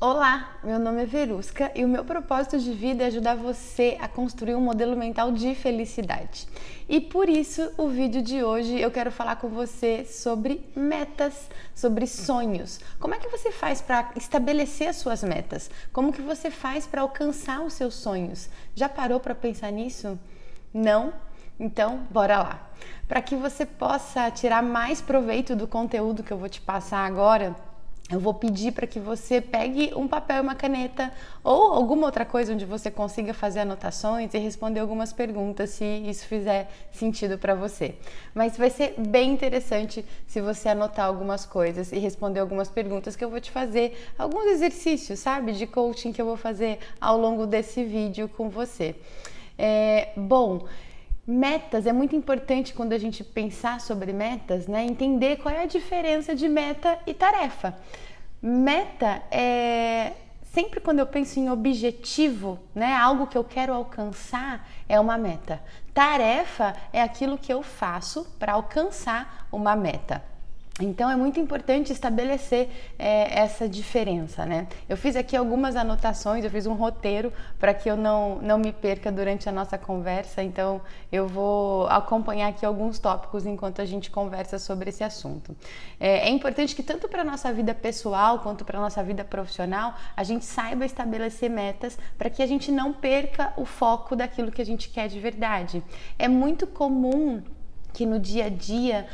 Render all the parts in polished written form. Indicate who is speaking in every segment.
Speaker 1: Olá, meu nome é Verusca e o meu propósito de vida é ajudar você a construir um modelo mental de felicidade. E por isso, o vídeo de hoje eu quero falar com você sobre metas, sobre sonhos. Como é que você faz para estabelecer as suas metas? Como que você faz para alcançar os seus sonhos? Já parou para pensar nisso? Não? Então, bora lá. Para que você possa tirar mais proveito do conteúdo que eu vou te passar agora, eu vou pedir para que você pegue um papel e uma caneta ou alguma outra coisa onde você consiga fazer anotações e responder algumas perguntas, se isso fizer sentido para você. Mas vai ser bem interessante se você anotar algumas coisas e responder algumas perguntas que eu vou te fazer, alguns exercícios, sabe, de coaching que eu vou fazer ao longo desse vídeo com você. Metas, é muito importante quando a gente pensar sobre metas, né? Entender qual é a diferença de meta e tarefa. Meta é sempre quando eu penso em objetivo, né? Algo que eu quero alcançar é uma meta. Tarefa é aquilo que eu faço para alcançar uma meta. Então é muito importante estabelecer essa diferença, né? Eu fiz aqui algumas anotações, eu fiz um roteiro para que eu não me perca durante a nossa conversa, então eu vou acompanhar aqui alguns tópicos enquanto a gente conversa sobre esse assunto. É importante que tanto para a nossa vida pessoal quanto para a nossa vida profissional, a gente saiba estabelecer metas para que a gente não perca o foco daquilo que a gente quer de verdade. É muito comum que no dia a dia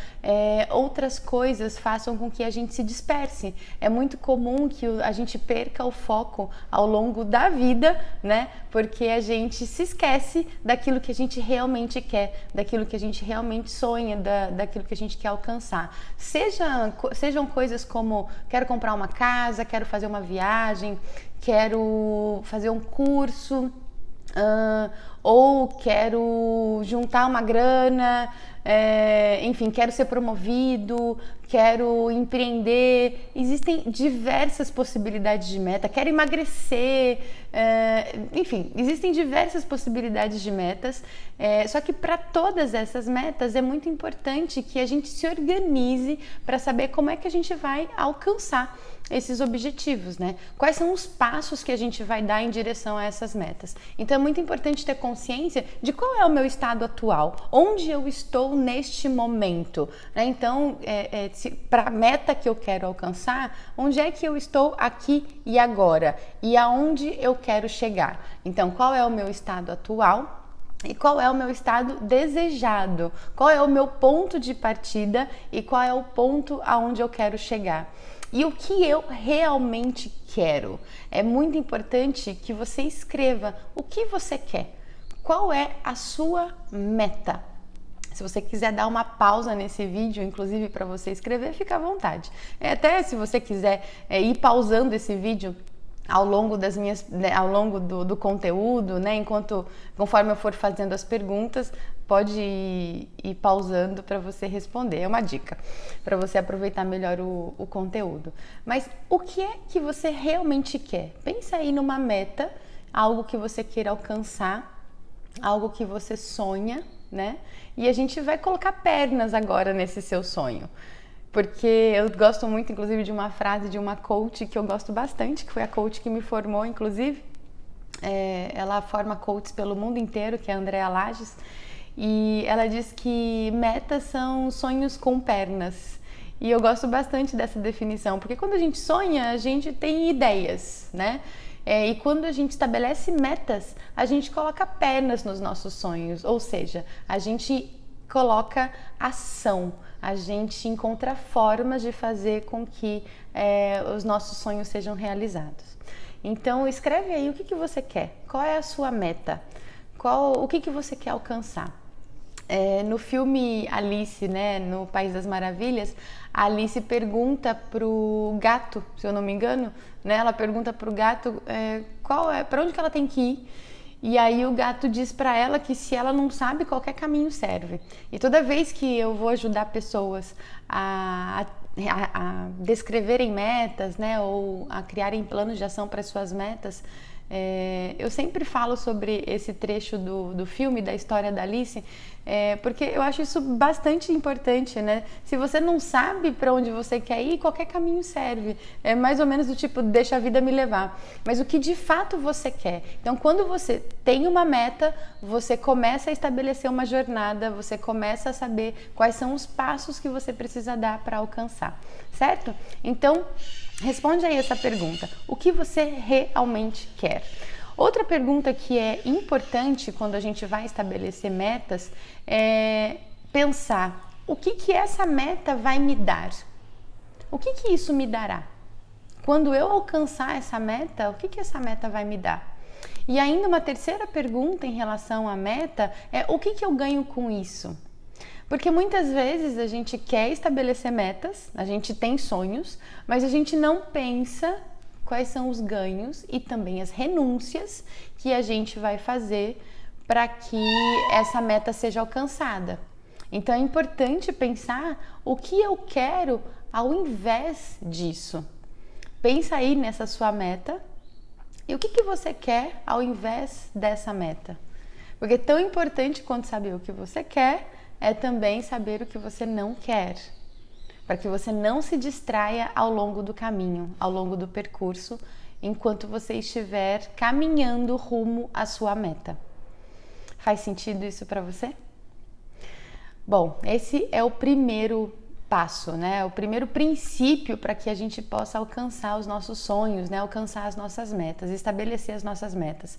Speaker 1: outras coisas façam com que a gente se disperse. É muito comum que a gente perca o foco ao longo da vida, né? Porque a gente se esquece daquilo que a gente realmente quer, daquilo que a gente realmente sonha, daquilo que a gente quer alcançar. Sejam coisas como quero comprar uma casa, quero fazer uma viagem, quero fazer um curso, ou quero juntar uma grana, enfim, quero ser promovido, quero empreender. Existem diversas possibilidades de meta, quero emagrecer, enfim, existem diversas possibilidades de metas, só que para todas essas metas é muito importante que a gente se organize para saber como é que a gente vai alcançar esses objetivos, né? Quais são os passos que a gente vai dar em direção a essas metas? Então é muito importante ter consciência de qual é o meu estado atual, onde eu estou neste momento, né? Então, para a meta que eu quero alcançar, onde é que eu estou aqui e agora? E aonde eu quero chegar? Então, qual é o meu estado atual? E qual é o meu estado desejado? Qual é o meu ponto de partida e qual é o ponto aonde eu quero chegar? E o que eu realmente quero? É muito importante que você escreva o que você quer. Qual é a sua meta? Se você quiser dar uma pausa nesse vídeo, inclusive para você escrever, fica à vontade. Até se você quiser ir pausando esse vídeo ao longo ao longo do conteúdo, né? Conforme eu for fazendo as perguntas, pode ir pausando para você responder. É uma dica para você aproveitar melhor o conteúdo. Mas o que é que você realmente quer? Pensa aí numa meta, algo que você queira alcançar, algo que você sonha, né? E a gente vai colocar pernas agora nesse seu sonho. Porque eu gosto muito, inclusive, de uma frase de uma coach que eu gosto bastante, que foi a coach que me formou, inclusive. Ela forma coaches pelo mundo inteiro, que é a Andrea Lages. E ela diz que metas são sonhos com pernas. E eu gosto bastante dessa definição, porque quando a gente sonha, a gente tem ideias, né? E quando a gente estabelece metas, a gente coloca pernas nos nossos sonhos, ou seja, a gente coloca ação, a gente encontra formas de fazer com que os nossos sonhos sejam realizados. Então escreve aí o que você quer, qual é a sua meta, o que você quer alcançar. No filme Alice, né, no País das Maravilhas, a Alice pergunta pro gato, se eu não me engano, né, ela pergunta pro gato para onde que ela tem que ir. E aí o gato diz para ela que se ela não sabe, qualquer caminho serve. E toda vez que eu vou ajudar pessoas a descreverem metas, né, ou a criarem planos de ação para suas metas, Eu sempre falo sobre esse trecho do filme, da história da Alice, porque eu acho isso bastante importante, né? Se você não sabe para onde você quer ir, qualquer caminho serve. É mais ou menos do tipo, deixa a vida me levar. Mas o que de fato você quer? Então, quando você tem uma meta, você começa a estabelecer uma jornada, você começa a saber quais são os passos que você precisa dar para alcançar, certo? Então, responde aí essa pergunta. O que você realmente quer? Outra pergunta que é importante quando a gente vai estabelecer metas é pensar: o que essa meta vai me dar? O que isso me dará? Quando eu alcançar essa meta, o que essa meta vai me dar? E ainda uma terceira pergunta em relação à meta é: o que eu ganho com isso? Porque muitas vezes a gente quer estabelecer metas, a gente tem sonhos, mas a gente não pensa quais são os ganhos e também as renúncias que a gente vai fazer para que essa meta seja alcançada. Então é importante pensar o que eu quero ao invés disso. Pensa aí nessa sua meta e o que você quer ao invés dessa meta. Porque tão importante quanto saber o que você quer é também saber o que você não quer, para que você não se distraia ao longo do caminho, ao longo do percurso, enquanto você estiver caminhando rumo à sua meta. Faz sentido isso para você? Bom, esse é o primeiro passo, né? O primeiro princípio para que a gente possa alcançar os nossos sonhos, né? Alcançar as nossas metas, estabelecer as nossas metas.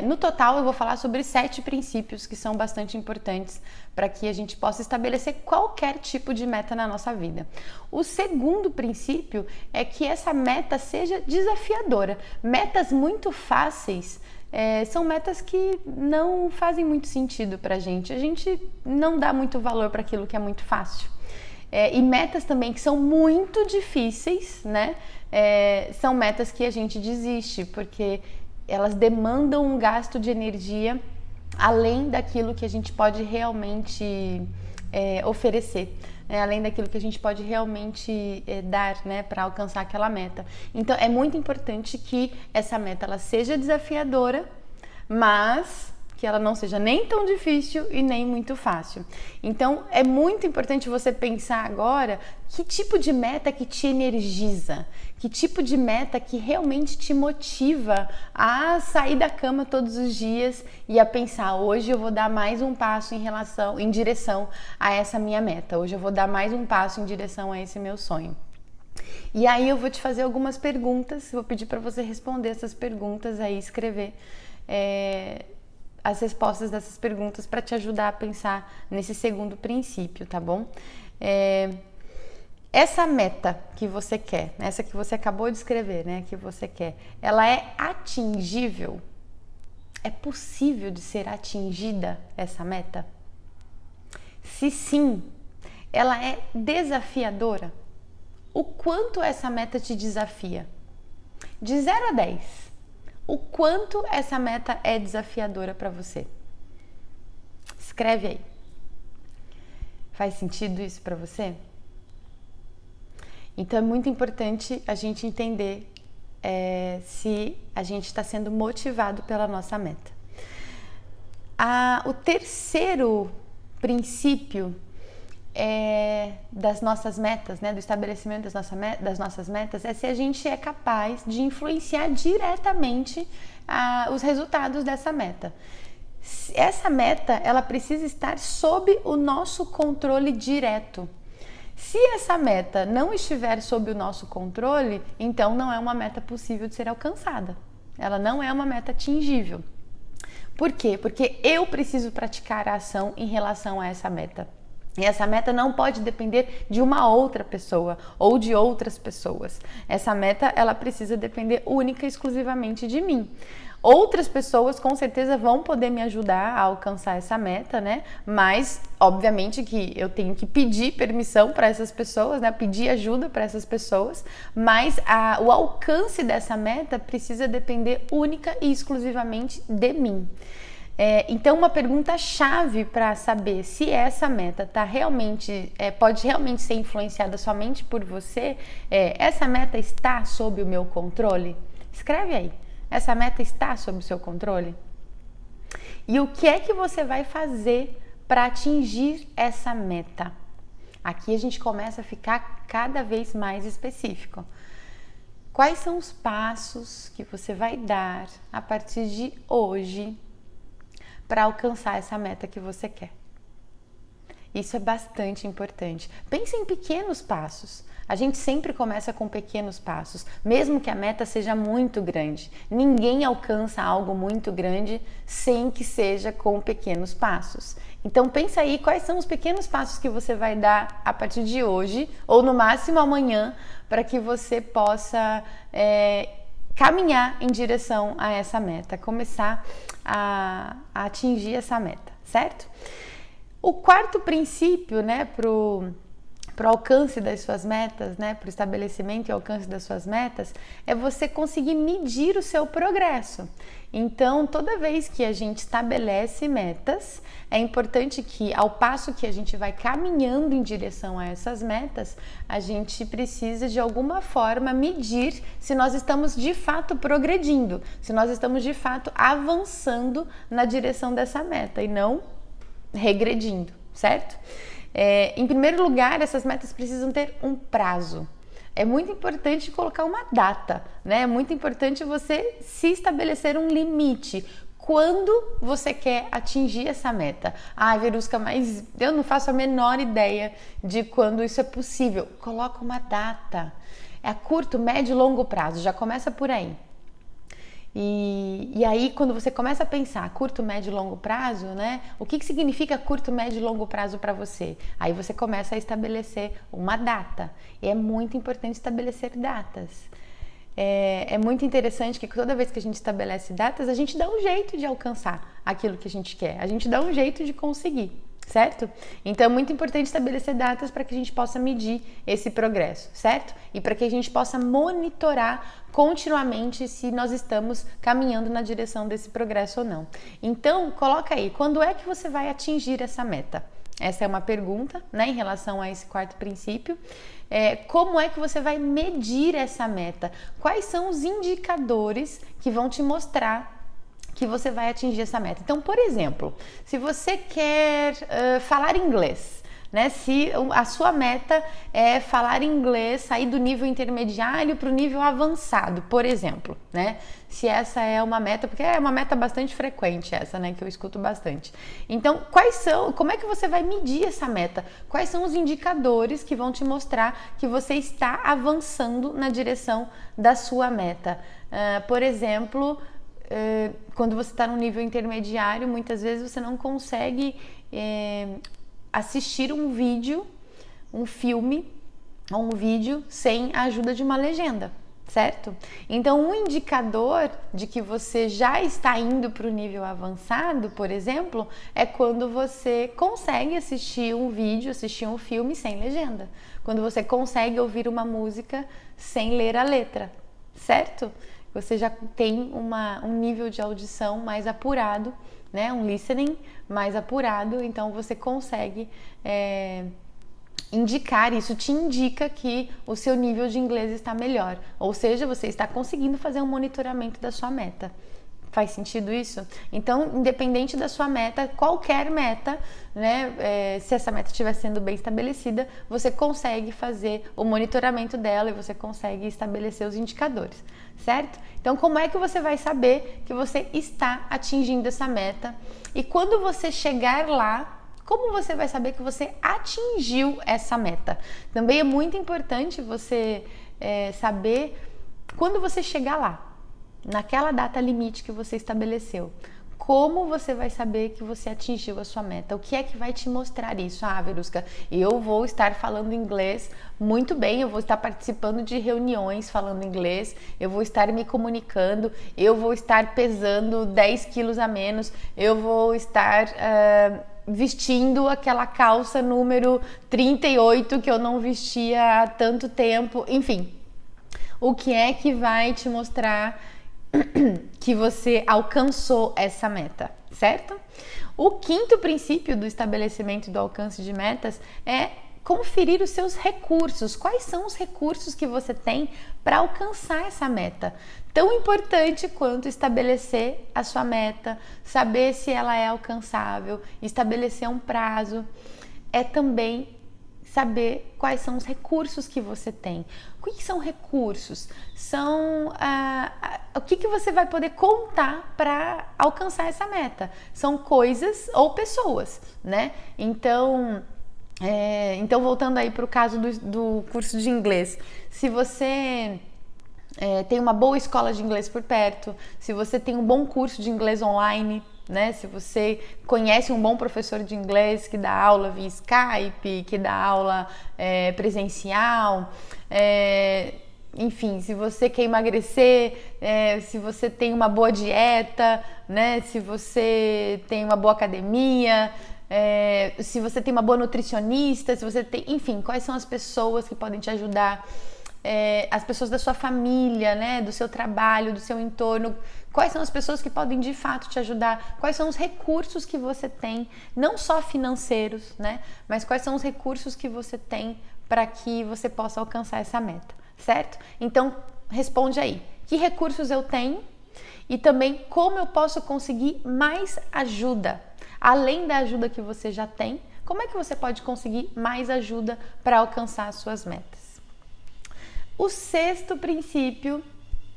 Speaker 1: No total, eu vou falar sobre 7 princípios que são bastante importantes para que a gente possa estabelecer qualquer tipo de meta na nossa vida. O segundo princípio é que essa meta seja desafiadora. Metas muito fáceis são metas que não fazem muito sentido para a gente não dá muito valor para aquilo que é muito fácil. E metas também que são muito difíceis, né? São metas que a gente desiste, porque elas demandam um gasto de energia além daquilo que a gente pode realmente oferecer, né? Além daquilo que a gente pode realmente dar, né, para alcançar aquela meta. Então, é muito importante que essa meta ela seja desafiadora, mas que ela não seja nem tão difícil e nem muito fácil. Então, é muito importante você pensar agora que tipo de meta que te energiza, que tipo de meta que realmente te motiva a sair da cama todos os dias e a pensar: hoje eu vou dar mais um passo em direção a essa minha meta, hoje eu vou dar mais um passo em direção a esse meu sonho. E aí eu vou te fazer algumas perguntas, vou pedir para você responder essas perguntas aí, escrever as respostas dessas perguntas para te ajudar a pensar nesse segundo princípio, tá bom? Essa meta que você quer, essa que você acabou de escrever, né, que você quer, ela é atingível? É possível de ser atingida essa meta? Se sim, ela é desafiadora? O quanto essa meta te desafia? De 0 a 10. O quanto essa meta é desafiadora para você? Escreve aí. Faz sentido isso para você? Então é muito importante a gente entender se a gente está sendo motivado pela nossa meta. O terceiro princípio das nossas metas, né, do estabelecimento das nossas metas, é se a gente é capaz de influenciar diretamente os resultados dessa meta. Essa meta, ela precisa estar sob o nosso controle direto. Se essa meta não estiver sob o nosso controle, então não é uma meta possível de ser alcançada. Ela não é uma meta atingível. Por quê? Porque eu preciso praticar a ação em relação a essa meta. E essa meta não pode depender de uma outra pessoa ou de outras pessoas. Essa meta, ela precisa depender única e exclusivamente de mim. Outras pessoas com certeza vão poder me ajudar a alcançar essa meta, né? Mas, obviamente que eu tenho que pedir permissão para essas pessoas, né? Pedir ajuda para essas pessoas, mas o alcance dessa meta precisa depender única e exclusivamente de mim. Então, uma pergunta-chave para saber se essa meta pode realmente ser influenciada somente por você essa meta está sob o meu controle? Escreve aí. Essa meta está sob o seu controle? E o que é que você vai fazer para atingir essa meta? Aqui a gente começa a ficar cada vez mais específico. Quais são os passos que você vai dar a partir de hoje para alcançar essa meta que você quer? Isso é bastante importante. Pense em pequenos passos. A gente sempre começa com pequenos passos, mesmo que a meta seja muito grande. Ninguém alcança algo muito grande sem que seja com pequenos passos. Então pensa aí quais são os pequenos passos que você vai dar a partir de hoje, ou no máximo amanhã, para que você possa caminhar em direção a essa meta, começar a atingir essa meta, certo? O quarto princípio, né, pro alcance das suas metas, né, para o estabelecimento e alcance das suas metas, é você conseguir medir o seu progresso. Então, toda vez que a gente estabelece metas, é importante que, ao passo que a gente vai caminhando em direção a essas metas, a gente precisa, de alguma forma, medir se nós estamos, de fato, progredindo, se nós estamos, de fato, avançando na direção dessa meta e não regredindo, certo? Em primeiro lugar, essas metas precisam ter um prazo. É muito importante colocar uma data, né? É muito importante você se estabelecer um limite. Quando você quer atingir essa meta? Ah, Verusca, mas eu não faço a menor ideia de quando isso é possível. Coloca uma data. É a curto, médio e longo prazo. Já começa por aí. E aí, quando você começa a pensar curto, médio e longo prazo, né? O que significa curto, médio e longo prazo para você? Aí você começa a estabelecer uma data. E é muito importante estabelecer datas. É muito interessante que toda vez que a gente estabelece datas, a gente dá um jeito de alcançar aquilo que a gente quer. A gente dá um jeito de conseguir, certo? Então é muito importante estabelecer datas para que a gente possa medir esse progresso, certo? E para que a gente possa monitorar continuamente se nós estamos caminhando na direção desse progresso ou não. Então, coloca aí, quando é que você vai atingir essa meta? Essa é uma pergunta, né, em relação a esse quarto princípio. Como é que você vai medir essa meta? Quais são os indicadores que vão te mostrar que você vai atingir essa meta? Então, por exemplo, se você quer falar inglês, né? Se a sua meta é falar inglês, sair do nível intermediário para o nível avançado, por exemplo, né? Se essa é uma meta, porque é uma meta bastante frequente essa, né? Que eu escuto bastante. Então, como é que você vai medir essa meta? Quais são os indicadores que vão te mostrar que você está avançando na direção da sua meta? Por exemplo, quando você está no nível intermediário, muitas vezes você não consegue assistir um vídeo, um filme ou um vídeo sem a ajuda de uma legenda, certo? Então, um indicador de que você já está indo para o nível avançado, por exemplo, é quando você consegue assistir um vídeo, assistir um filme sem legenda. Quando você consegue ouvir uma música sem ler a letra, certo? Você já tem um nível de audição mais apurado, né? Um listening mais apurado, então você consegue indicar, isso te indica que o seu nível de inglês está melhor, ou seja, você está conseguindo fazer um monitoramento da sua meta. Faz sentido isso? Então, independente da sua meta, qualquer meta, né, se essa meta estiver sendo bem estabelecida, você consegue fazer o monitoramento dela e você consegue estabelecer os indicadores, certo? Então, como é que você vai saber que você está atingindo essa meta? E quando você chegar lá, como você vai saber que você atingiu essa meta? Também é muito importante você saber quando você chegar lá, naquela data limite que você estabeleceu. Como você vai saber que você atingiu a sua meta? O que é que vai te mostrar isso? Ah, Verusca, eu vou estar falando inglês muito bem, eu vou estar participando de reuniões falando inglês, eu vou estar me comunicando, eu vou estar pesando 10 quilos a menos, eu vou estar vestindo aquela calça número 38 que eu não vestia há tanto tempo, enfim. O que é que vai te mostrar que você alcançou essa meta, certo? O quinto princípio do estabelecimento do alcance de metas é conferir os seus recursos. Quais são os recursos que você tem para alcançar essa meta? Tão importante quanto estabelecer a sua meta, saber se ela é alcançável, estabelecer um prazo, é também saber quais são os recursos que você tem. O que são recursos? São o que você vai poder contar para alcançar essa meta. São coisas ou pessoas, né? Então voltando aí para o caso do curso de inglês, se você tem uma boa escola de inglês por perto, se você tem um bom curso de inglês online, né? Se você conhece um bom professor de inglês que dá aula via Skype, que dá aula presencial, enfim, se você quer emagrecer, se você tem uma boa dieta, né? Se você tem uma boa academia, se você tem uma boa nutricionista, se você tem, enfim, quais são as pessoas que podem te ajudar, as pessoas da sua família, né? Do seu trabalho, do seu entorno. Quais são as pessoas que podem de fato te ajudar? Quais são os recursos que você tem, não só financeiros, né? Mas quais são os recursos que você tem para que você possa alcançar essa meta, certo? Então, responde aí. Que recursos eu tenho? E também como eu posso conseguir mais ajuda? Além da ajuda que você já tem, como é que você pode conseguir mais ajuda para alcançar as suas metas? O sexto princípio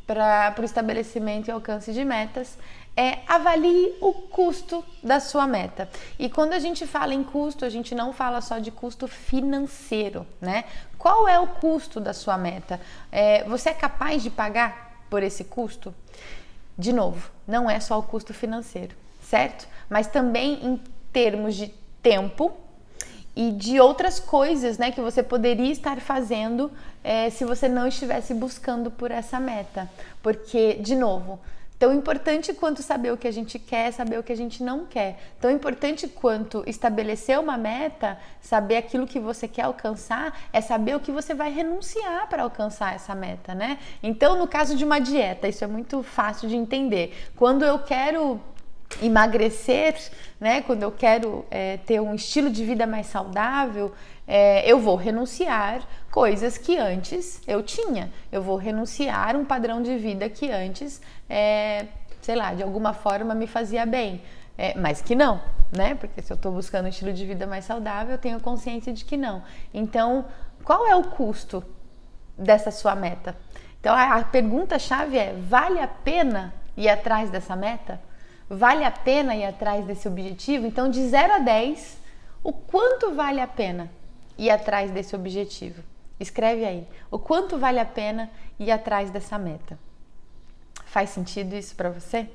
Speaker 1: para o estabelecimento e alcance de metas é avalie o custo da sua meta. E quando a gente fala em custo, a gente não fala só de custo financeiro, né? Qual é o custo da sua meta? Você é capaz de pagar por esse custo? De novo, não é só o custo financeiro, certo? Mas também em termos de tempo e de outras coisas, né, que você poderia estar fazendo se você não estivesse buscando por essa meta. Porque, de novo, tão importante quanto saber o que a gente quer, saber o que a gente não quer. Tão importante quanto estabelecer uma meta, saber aquilo que você quer alcançar, é saber o que você vai renunciar para alcançar essa meta, né? Então, no caso de uma dieta, isso é muito fácil de entender. Quando eu quero emagrecer, né? Quando eu quero ter um estilo de vida mais saudável, eu vou renunciar coisas que antes eu tinha. Eu vou renunciar um padrão de vida que antes, sei lá, de alguma forma me fazia bem. Mas que não, né? Porque se eu estou buscando um estilo de vida mais saudável, eu tenho consciência de que não. Então, qual é o custo dessa sua meta? Então, a pergunta-chave é: vale a pena ir atrás dessa meta? Vale a pena ir atrás desse objetivo? Então, de 0 a 10, o quanto vale a pena ir atrás desse objetivo? Escreve aí. O quanto vale a pena ir atrás dessa meta? Faz sentido isso para você?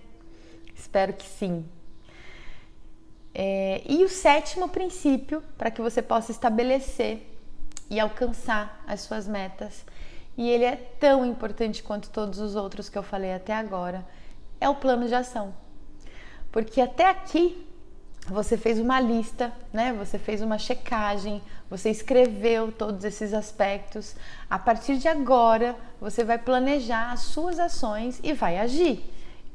Speaker 1: Espero que sim. E o sétimo princípio para que você possa estabelecer e alcançar as suas metas, e ele é tão importante quanto todos os outros que eu falei até agora, é o plano de ação. Porque até aqui você fez uma lista, né? Você fez uma checagem, você escreveu todos esses aspectos. A partir de agora, você vai planejar as suas ações e vai agir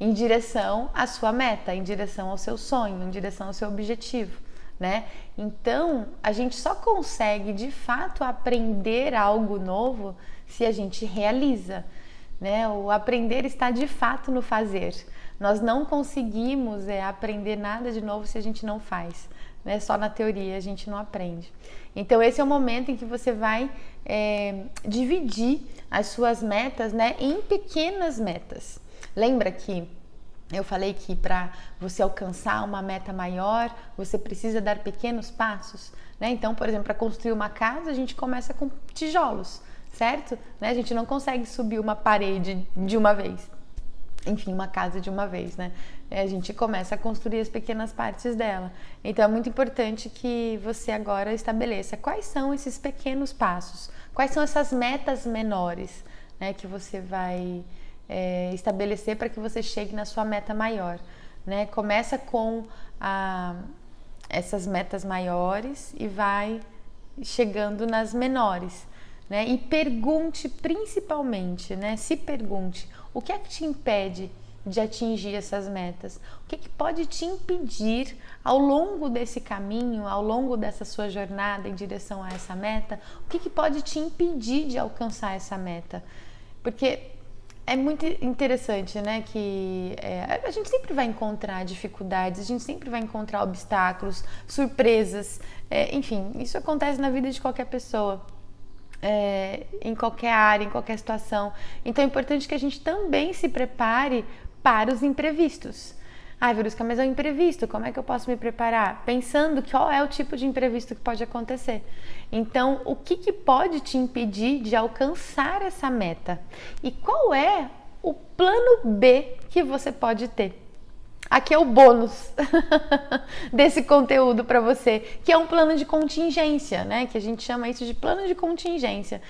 Speaker 1: em direção à sua meta, em direção ao seu sonho, em direção ao seu objetivo, né? Então, a gente só consegue de fato aprender algo novo se a gente realiza, né? O aprender está de fato no fazer. Nós não conseguimos aprender nada de novo se a gente não faz, né? Só na teoria a gente não aprende. Então esse é o momento em que você vai dividir as suas metas, né, em pequenas metas. Lembra que eu falei que para você alcançar uma meta maior, você precisa dar pequenos passos, né? Então, por exemplo, para construir uma casa, a gente começa com tijolos, certo? Né? A gente não consegue subir uma parede de uma vez. Enfim, uma casa de uma vez, né? A gente começa a construir as pequenas partes dela. Então é muito importante que você agora estabeleça quais são esses pequenos passos, quais são essas metas menores, né, que você vai estabelecer para que você chegue na sua meta maior, né? Começa com essas metas maiores e vai chegando nas menores, né? E pergunte principalmente, né? Se pergunte: o que é que te impede de atingir essas metas? O que pode te impedir ao longo desse caminho, ao longo dessa sua jornada em direção a essa meta? O que pode te impedir de alcançar essa meta? Porque é muito interessante, né, que a gente sempre vai encontrar dificuldades, a gente sempre vai encontrar obstáculos, surpresas, enfim, isso acontece na vida de qualquer pessoa, em qualquer área, em qualquer situação. Então é importante que a gente também se prepare para os imprevistos. Ai, Verusca, mas é um imprevisto, como é que eu posso me preparar? Pensando qual é o tipo de imprevisto que pode acontecer. Então, o que pode te impedir de alcançar essa meta? E qual é o plano B que você pode ter? Aqui é o bônus desse conteúdo para você, que é um plano de contingência, né? Que a gente chama isso de plano de contingência.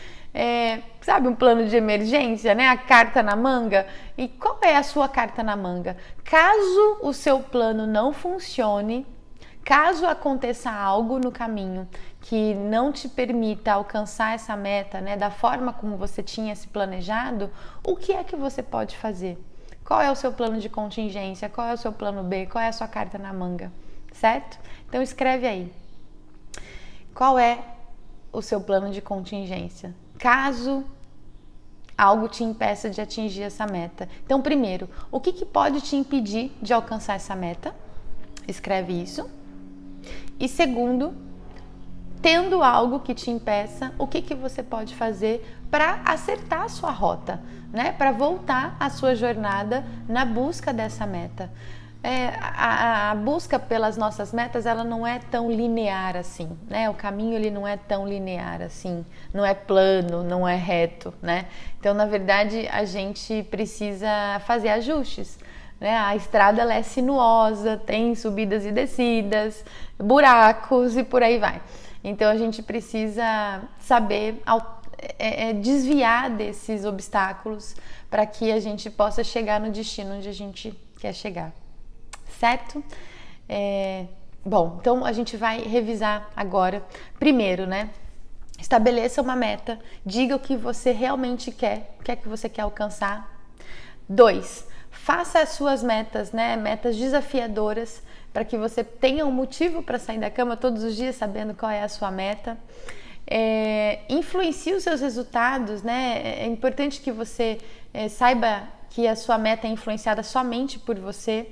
Speaker 1: Sabe, um plano de emergência, né? A carta na manga. E qual é a sua carta na manga? Caso o seu plano não funcione, caso aconteça algo no caminho que não te permita alcançar essa meta, né, da forma como você tinha se planejado, o que é que você pode fazer? Qual é o seu plano de contingência? Qual é o seu plano B? Qual é a sua carta na manga? Certo? Então escreve aí. Qual é o seu plano de contingência? Caso algo te impeça de atingir essa meta. Então, primeiro, o que pode te impedir de alcançar essa meta? Escreve isso. E segundo, tendo algo que te impeça, o que você pode fazer para acertar a sua rota, né? Para voltar à sua jornada na busca dessa meta. A busca pelas nossas metas, ela não é tão linear assim, né? O caminho ele não é tão linear assim, não é plano, não é reto, né? Então, na verdade, a gente precisa fazer ajustes, né? A estrada ela é sinuosa, tem subidas e descidas, buracos e por aí vai. Então, a gente precisa saber desviar desses obstáculos para que a gente possa chegar no destino onde a gente quer chegar. Certo? Bom, então a gente vai revisar agora. Primeiro, né? Estabeleça uma meta, diga o que você realmente quer, o que é que você quer alcançar. 2, faça as suas metas, né? Metas desafiadoras, para que você tenha um motivo para sair da cama todos os dias sabendo qual é a sua meta. Influencie os seus resultados, né? É importante que você saiba que a sua meta é influenciada somente por você.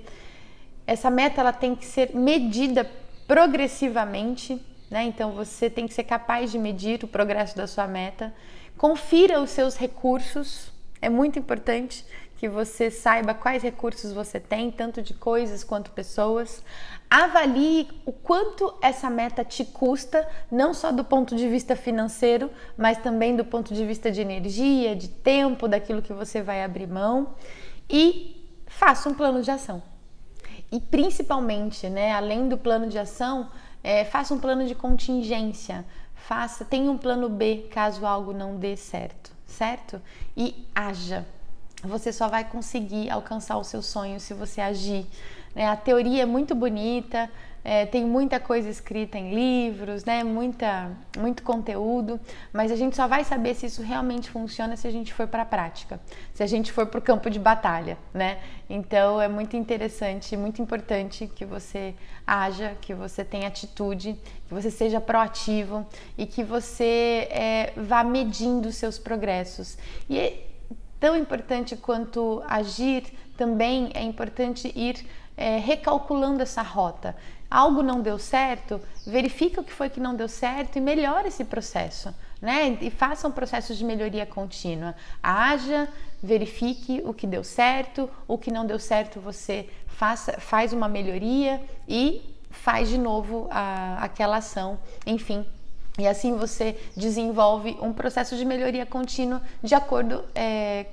Speaker 1: Essa meta ela tem que ser medida progressivamente, né? Então você tem que ser capaz de medir o progresso da sua meta. Confira os seus recursos, é muito importante que você saiba quais recursos você tem, tanto de coisas quanto pessoas. Avalie o quanto essa meta te custa, não só do ponto de vista financeiro, mas também do ponto de vista de energia, de tempo, daquilo que você vai abrir mão. E faça um plano de ação. E principalmente, né, além do plano de ação, faça um plano de contingência, tenha um plano B caso algo não dê certo, certo? E haja. Você só vai conseguir alcançar os seus sonhos se você agir. A teoria é muito bonita, tem muita coisa escrita em livros, né? Muito conteúdo, mas a gente só vai saber se isso realmente funciona se a gente for para a prática, se a gente for para o campo de batalha, né? Então é muito interessante, muito importante que você haja, que você tenha atitude, que você seja proativo e que você vá medindo os seus progressos. E tão importante quanto agir, também é importante ir recalculando essa rota. Algo não deu certo, verifica o que foi que não deu certo e melhora esse processo, né? E faça um processo de melhoria contínua. Haja, verifique o que deu certo, o que não deu certo você faz uma melhoria e faz de novo aquela ação, enfim. E assim você desenvolve um processo de melhoria contínua de acordo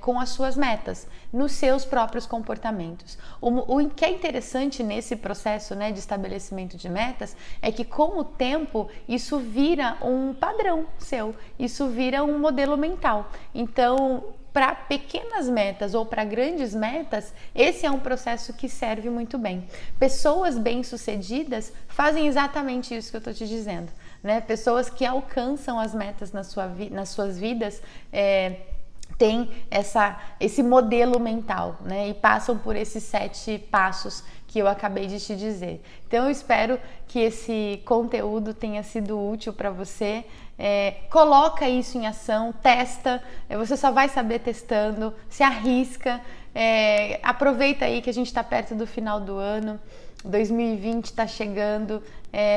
Speaker 1: com as suas metas, nos seus próprios comportamentos. O que é interessante nesse processo, né, de estabelecimento de metas é que com o tempo isso vira um padrão seu, isso vira um modelo mental. Então, para pequenas metas ou para grandes metas, esse é um processo que serve muito bem. Pessoas bem-sucedidas fazem exatamente isso que eu estou te dizendo, né? Pessoas que alcançam as metas nas suas vidas têm esse modelo mental, né? E passam por esses 7 passos que eu acabei de te dizer. Então eu espero que esse conteúdo tenha sido útil para você. Coloca isso em ação, testa, você só vai saber testando, se arrisca, aproveita aí que a gente está perto do final do ano, 2020 está chegando,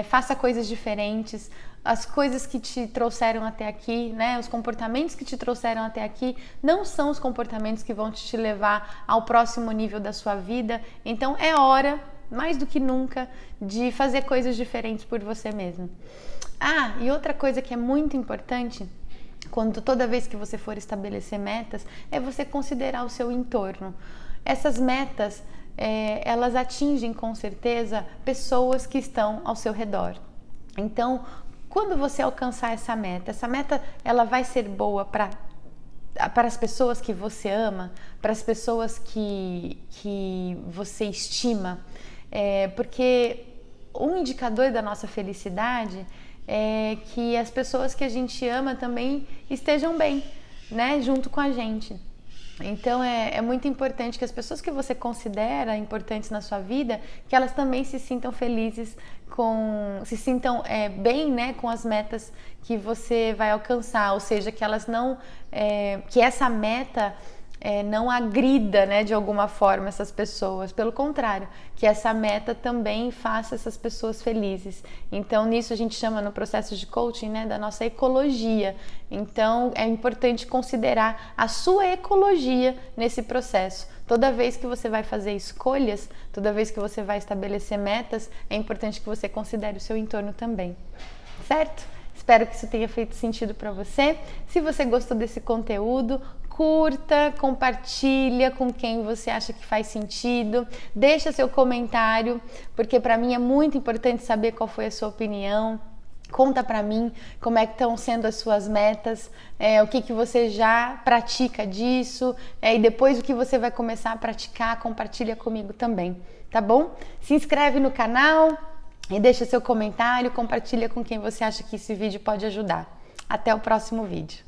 Speaker 1: faça coisas diferentes. As coisas que te trouxeram até aqui, né, os comportamentos que te trouxeram até aqui não são os comportamentos que vão te levar ao próximo nível da sua vida. Então é hora, mais do que nunca, de fazer coisas diferentes por você mesmo. E outra coisa que é muito importante, toda vez que você for estabelecer metas, é você considerar o seu entorno. Essas metas, elas atingem com certeza pessoas que estão ao seu redor. Então, quando você alcançar essa meta ela vai ser boa para as pessoas que você ama, para as pessoas que você estima, porque um indicador da nossa felicidade é que as pessoas que a gente ama também estejam bem, né, junto com a gente. Então é muito importante que as pessoas que você considera importantes na sua vida, que elas também se sintam felizes, se sintam bem, né, com as metas que você vai alcançar, ou seja, que elas não, que essa meta não agrida, né, de alguma forma essas pessoas, pelo contrário, que essa meta também faça essas pessoas felizes. Então nisso a gente chama no processo de coaching, né, da nossa ecologia. Então é importante considerar a sua ecologia nesse processo. Toda vez que você vai fazer escolhas, toda vez que você vai estabelecer metas, é importante que você considere o seu entorno também, certo? Espero que isso tenha feito sentido para você. Se você gostou desse conteúdo, curta, compartilha com quem você acha que faz sentido, deixa seu comentário, porque para mim é muito importante saber qual foi a sua opinião. Conta para mim como é que estão sendo as suas metas, o que você já pratica disso, e depois o que você vai começar a praticar, compartilha comigo também, tá bom? Se inscreve no canal e deixa seu comentário, compartilha com quem você acha que esse vídeo pode ajudar. Até o próximo vídeo.